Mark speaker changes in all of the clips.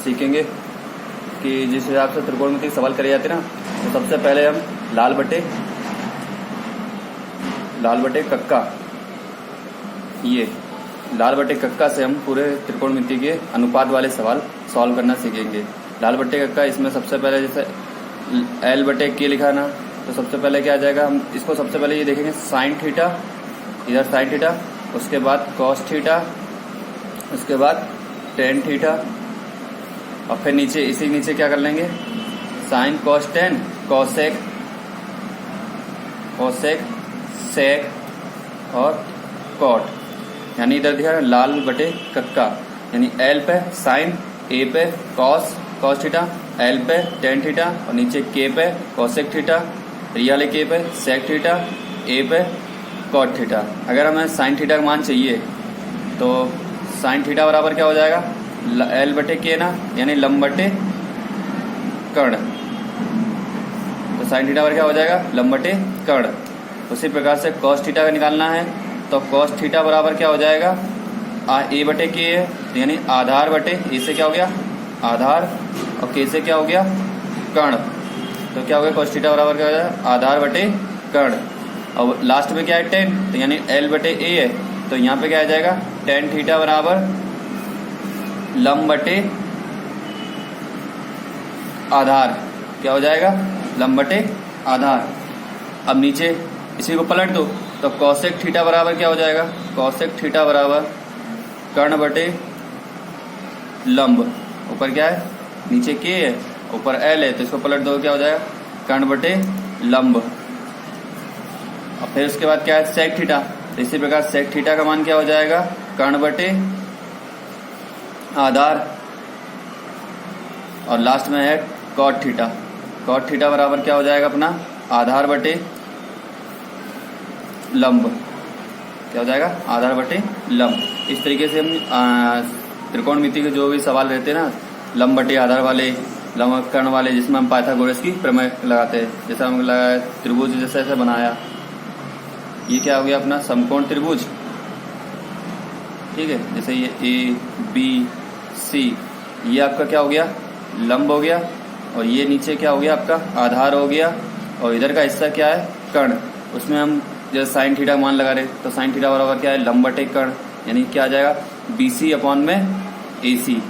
Speaker 1: सीखेंगे कि जिस हिसाब से त्रिकोणमिति सवाल करे जाते हैं ना, तो सबसे पहले हम लाल बटे कक्का, ये लाल बटे कक्का से हम पूरे त्रिकोणमिति के अनुपात वाले सवाल सॉल्व करना सीखेंगे। लाल बटे कक्का, इसमें सबसे पहले जैसे एल बटे के लिखा ना, तो सबसे पहले क्या आ जाएगा, हम इसको सबसे पहले ये देखेंगे साइन थीटा, इधर साइन थीटा, उसके बाद कॉस थीटा, उसके बाद टेन थीटा, और फिर नीचे इसी नीचे क्या कर लेंगे, साइन कॉस टेन, कॉसेक, सेक और कॉट। यानी इधर दिखा लाल बटे कक्का, यानी एल पे साइन, ए पे कॉस थीटा, एल पे टेन थीटा और नीचे के पे कॉसेक थीटा, रियल के पे सेक थीटा, ए पे कॉट थीटा। अगर हमें साइन थीटा का मान चाहिए तो साइन थीटा बराबर क्या हो जाएगा, एल बटे के ना, यानी लंब बटे कर्ण। तो साइन थीटा बराबर क्या हो जाएगा, लंब बटे कर्ण। उसी प्रकार से कॉस थीटा का निकालना है, तो कॉस थीटा बराबर क्या हो जाएगा, ए बटे के है, यानी आधार बटे, ए से क्या हो गया आधार और के से क्या हो गया कर्ण। तो क्या हो गया, कॉस थीटा बराबर क्या हो जाएगा, आधार बटे कर्ण। और लास्ट में क्या है, टेन, तो यानी एल बटे ए है, तो यहाँ पे क्या आ जाएगा, टेन थीटा बराबर लंब बटे आधार, क्या हो जाएगा, लंब बटे आधार। अब नीचे इसी को पलट दो, तो कॉसेक थीटा बराबर क्या हो जाएगा, कॉसेक थीटा बराबर कर्ण बटे लंब, ऊपर क्या है, नीचे के है, ऊपर एल है, तो इसको पलट दो, क्या हो जाएगा, कर्ण बटे लंब। और फिर उसके बाद क्या है, सेक थीटा, तो इसी प्रकार सेक थीटा का मान क्या हो जाएगा, कर्ण बटे आधार, और लास्ट में है कॉट थीटा। कॉट थीटा बराबर क्या हो जाएगा अपना, आधार बटे लंब, क्या हो जाएगा, आधार बटे लंब। इस तरीके से हम त्रिकोणमिति के जो भी सवाल रहते हैं ना, लंब बटे आधार वाले, लंब कर्ण वाले, जिसमें हम पाइथागोरस की प्रमेय लगाते हैं। जैसे हम लगाया त्रिभुज, जैसे ऐसे बनाया, ये क्या हो गया अपना समकोण त्रिभुज, ठीक है। जैसे ये ए बी सी, ये आपका क्या हो गया, लंब हो गया, और ये नीचे क्या हो गया आपका आधार हो गया, और इधर का हिस्सा क्या है कर्ण। उसमें हम जैसे साइन थीटा मान लगा रहे, तो साइन थीटा बराबर क्या है, लंब बटे कर्ण, यानी क्या आ जाएगा, बीसी अपॉन में एसी,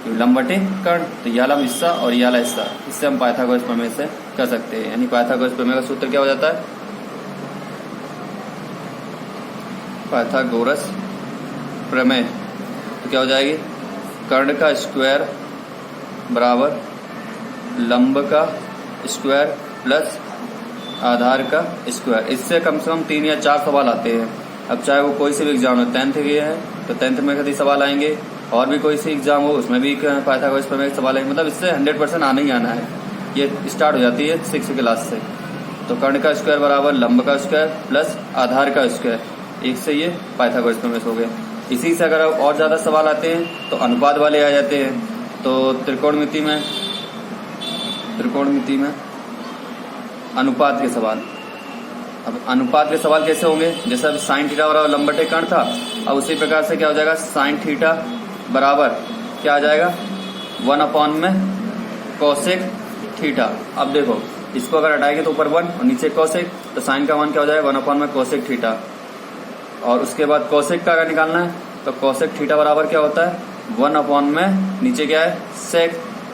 Speaker 1: लंब बटे कर्ण। तो ये वाला हिस्सा और ये वाला हिस्सा, इससे हम पाइथागोरस प्रमेय से कर सकते हैं। यानी पाइथागोरस प्रमेय का सूत्र क्या हो जाता है, पाइथागोरस प्रमेय, तो क्या हो जाएगी, कर्ण का स्क्वायर बराबर लंब का स्क्वायर प्लस आधार का स्क्वायर। इससे कम से कम 3 या 4 सवाल आते हैं। अब चाहे वो कोई से भी एग्जाम हो, 10th के है तो 10th में कभी सवाल आएंगे, और भी कोई सी एग्जाम हो उसमें भी पाइथागोरस प्रमेय के सवाल आएंगे। मतलब इससे 100% आना ही आना है। ये स्टार्ट हो जाती है 6th क्लास से। तो कर्ण का स्क्वायर बराबर लंब का स्क्वायर प्लस आधार का स्क्वायर, एक से ये पाइथागोरस प्रमेय हो गए। इसी से अगर और ज्यादा सवाल आते हैं तो अनुपात वाले आ जाते हैं। तो त्रिकोणमिति में अनुपात के सवाल। अब अनुपात के सवाल कैसे होंगे, जैसे अब साइन थीटा बराबर लंब बटे कर्ण था, अब उसी प्रकार से क्या हो जाएगा, साइन थीटा बराबर क्या आ जाएगा, 1 में कोसेक थीटा। अब देखो इसको अगर हटाएंगे तो ऊपर 1 और नीचे कोसेक, तो साइन का मान क्या हो जाएगा, 1 में कोसेक थीटा। और उसके बाद कोसेक का अगर निकालना है तो कोसेक थीटा बराबर क्या होता है, 1 में नीचे क्या है सेक,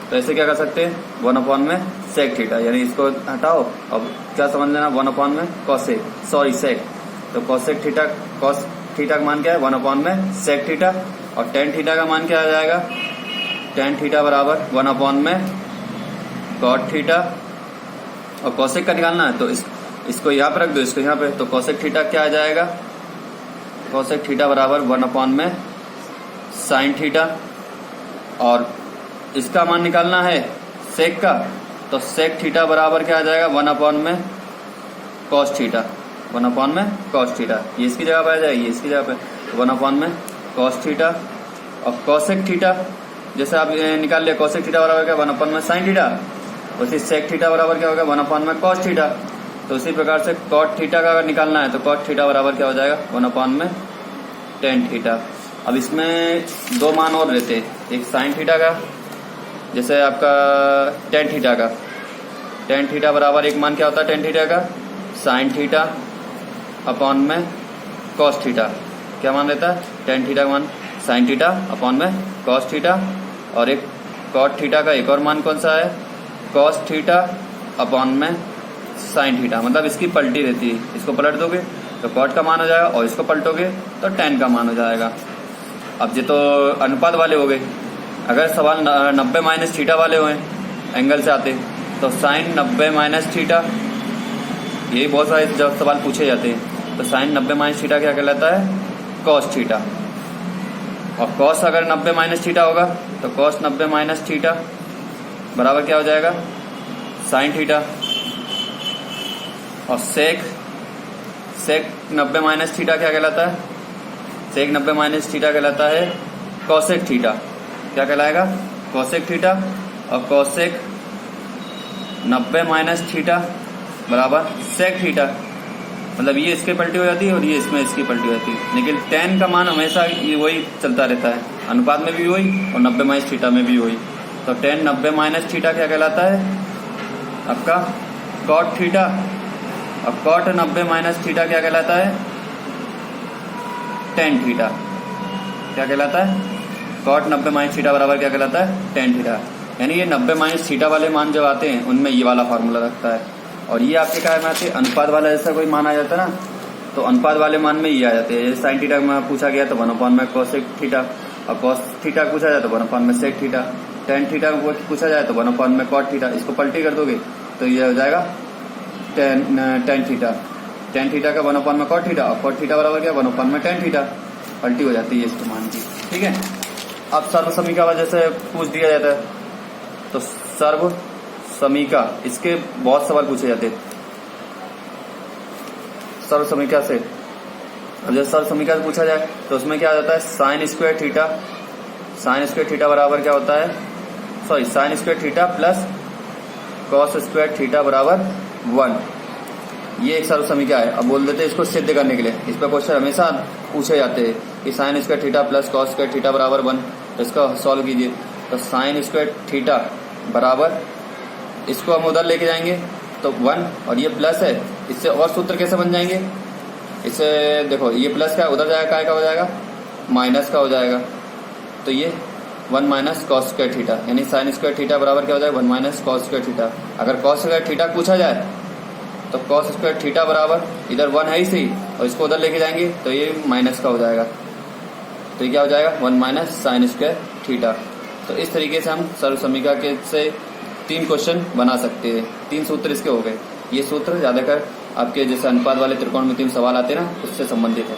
Speaker 1: तो ऐसे क्या कर सकते हैं, 1 में सेक थीटा। यानी इसको हटाओ, अब क्या समझ लेना, 1 में कोसेक, सॉरी सेक। तो कोसेक थीटा, कॉस थीटा का मान क्या है, 1 में सेक थीटा। और टेन थीटा का मान क्या आ जाएगा, टेन थीटा बराबर 1 में कॉट थीटा। और कोसेक का निकालना है तो इसको यहाँ पे रख दो, इसको यहाँ पे, तो कोसेक थीटा क्या आ जाएगा, कोसेक थीटा बराबर 1 में साइन थीटा। और इसका मान निकालना है सेक का, तो सेक थीटा बराबर क्या आ जाएगा, 1 में कॉस थीटा, 1 में कॉस थीटा। ये इसकी जगह पे आ जाएगी, ये इसकी जगह पे, तो 1 में कॉस थीटा। और कोसेक थीटा जैसे आप निकाल लिया, कोसेक थीटा बराबर क्या, 1 में साइन थीटा। उसी सेक थीटा बराबर क्या होगा, 1 में कॉस थीटा। तो उसी प्रकार से कॉट थीटा का अगर निकालना है तो कॉट थीटा बराबर क्या हो जाएगा, 1 में टेन थीटा। अब इसमें 2 मान और रहते हैं, एक साइन थीटा का जैसे आपका टेन थीटा का, टेन थीटा बराबर एक मान क्या होता है टेन थीटा का, साइन थीटा अपॉन में कॉस थीटा। क्या मान रहता है टेन थीटा का मान साइन थीटा अपॉन में कॉस थीटा, और एक कॉट थीटा का एक और मान कौन सा है, कॉस थीटा अपॉन में साइन थीटा। मतलब इसकी पलटी रहती है, इसको पलट दोगे तो कॉट का मान हो जाएगा और इसको पलटोगे तो टेन का मान हो जाएगा। अब ये तो अनुपात वाले हो गए। अगर सवाल 90 माइनस थीटा वाले हुए एंगल से आते तो साइन 90 माइनस थीटा, यही बहुत सारे जब सवाल पूछे जाते हैं। तो साइन 90 माइनस थीटा क्या कहलाता है, कॉस थीटा। और कॉस अगर 90 माइनस थीटा होगा तो कॉस 90 माइनस थीटा बराबर क्या हो जाएगा, साइन थीटा। और सेक 90 माइनस थीटा क्या कहलाता है, सेक 90 माइनस थीटा कहलाता है कॉसेक थीटा। क्या कहलाएगा, कॉसेक थीटा। और कॉसेक 90 माइनस थीटा बराबर सेक थीटा। मतलब ये इसके पलटी हो जाती है और ये इसमें इसकी पलटी हो जाती है। लेकिन टेन का मान हमेशा ये वही चलता रहता है, अनुपात में भी वही और 90 माइनस थीटा में भी वही। तो टेन 90 माइनस थीटा क्या कहलाता है आपका, कॉट थीटा। अब कॉट 90 माइनस थीटा क्या कहलाता है, टेन थीटा। क्या कहलाता है, कॉट 90 माइनस थीटा बराबर क्या कहलाता है, टेन थीटा। यानी ये 90 माइनस थीटा वाले मान जब आते हैं उनमें ये वाला फार्मूला रखता है। और ये आपके क्या में आते हैं, अनुपात वाला जैसा कोई मान आ जाता है ना, तो अनुपात वाले मान में ये आ जाते हैं। जैसे साइन थीटा में पूछा गया तो 1/में कॉसेक थीटा, और कॉस थीटा पूछा जाए तो 1/में सेक थीटा, टेन थीटा पूछा जाए तो 1/में कॉट थीटा। इसको पलटी कर दोगे तो ये हो जाएगा टेन थीटा। टेन थीटा का 1/में कॉट थीटा, और कॉट थीटा बराबर क्या 1/में टेन थीटा। पलटी हो जाती है इसको मान की। ठीक है। अब सर्व समीका वाला जैसे पूछ दिया जाता है तो सर्व समीका, इसके बहुत सवाल पूछे जाते हैं सर्व समीका से। अब जब सर्व समीका से पूछा जाए तो उसमें क्या आ जाता है, sine square theta, sine square theta बराबर क्या होता है, sorry sine square theta plus cos square theta बराबर 1। ये एक सर्व समीका है। अब बोल देते हैं इसको सिद्ध करने के लिए, इस पर क्वेश्चन हमेशा पूछे जाते हैं कि sine square theta plus cos square theta बराबर 1। तो इसका सॉल्व कीजिए। तो साइन स्क्वायर थीटा बराबर, इसको हम उधर लेके जाएंगे तो 1, और ये प्लस है, इससे और सूत्र कैसे बन जाएंगे, इससे देखो ये प्लस का उधर जाएगा, काय का हो जाएगा, माइनस का हो जाएगा। तो ये 1 माइनस कॉस स्क्वायर थीटा, यानी साइन स्क्वायर थीटा बराबर क्या हो जाएगा, 1 माइनस कॉस स्क्वायर थीटा। अगर कॉस स्क्वायर थीटा पूछा जाए तो कॉस स्क्वायर थीटा बराबर, इधर 1 है ही सही और इसको उधर लेके जाएंगे तो ये माइनस का हो जाएगा। तो ये क्या हो जाएगा, 1 माइनस साइन स्क्वायर थीटा। तो इस तरीके से हम सर्व समीका के से 3 क्वेश्चन बना सकते हैं। 3 सूत्र इसके हो गए। ये सूत्र ज्यादातर आपके जैसे अनुपात वाले त्रिकोण में 3 सवाल आते हैं ना, उससे संबंधित है।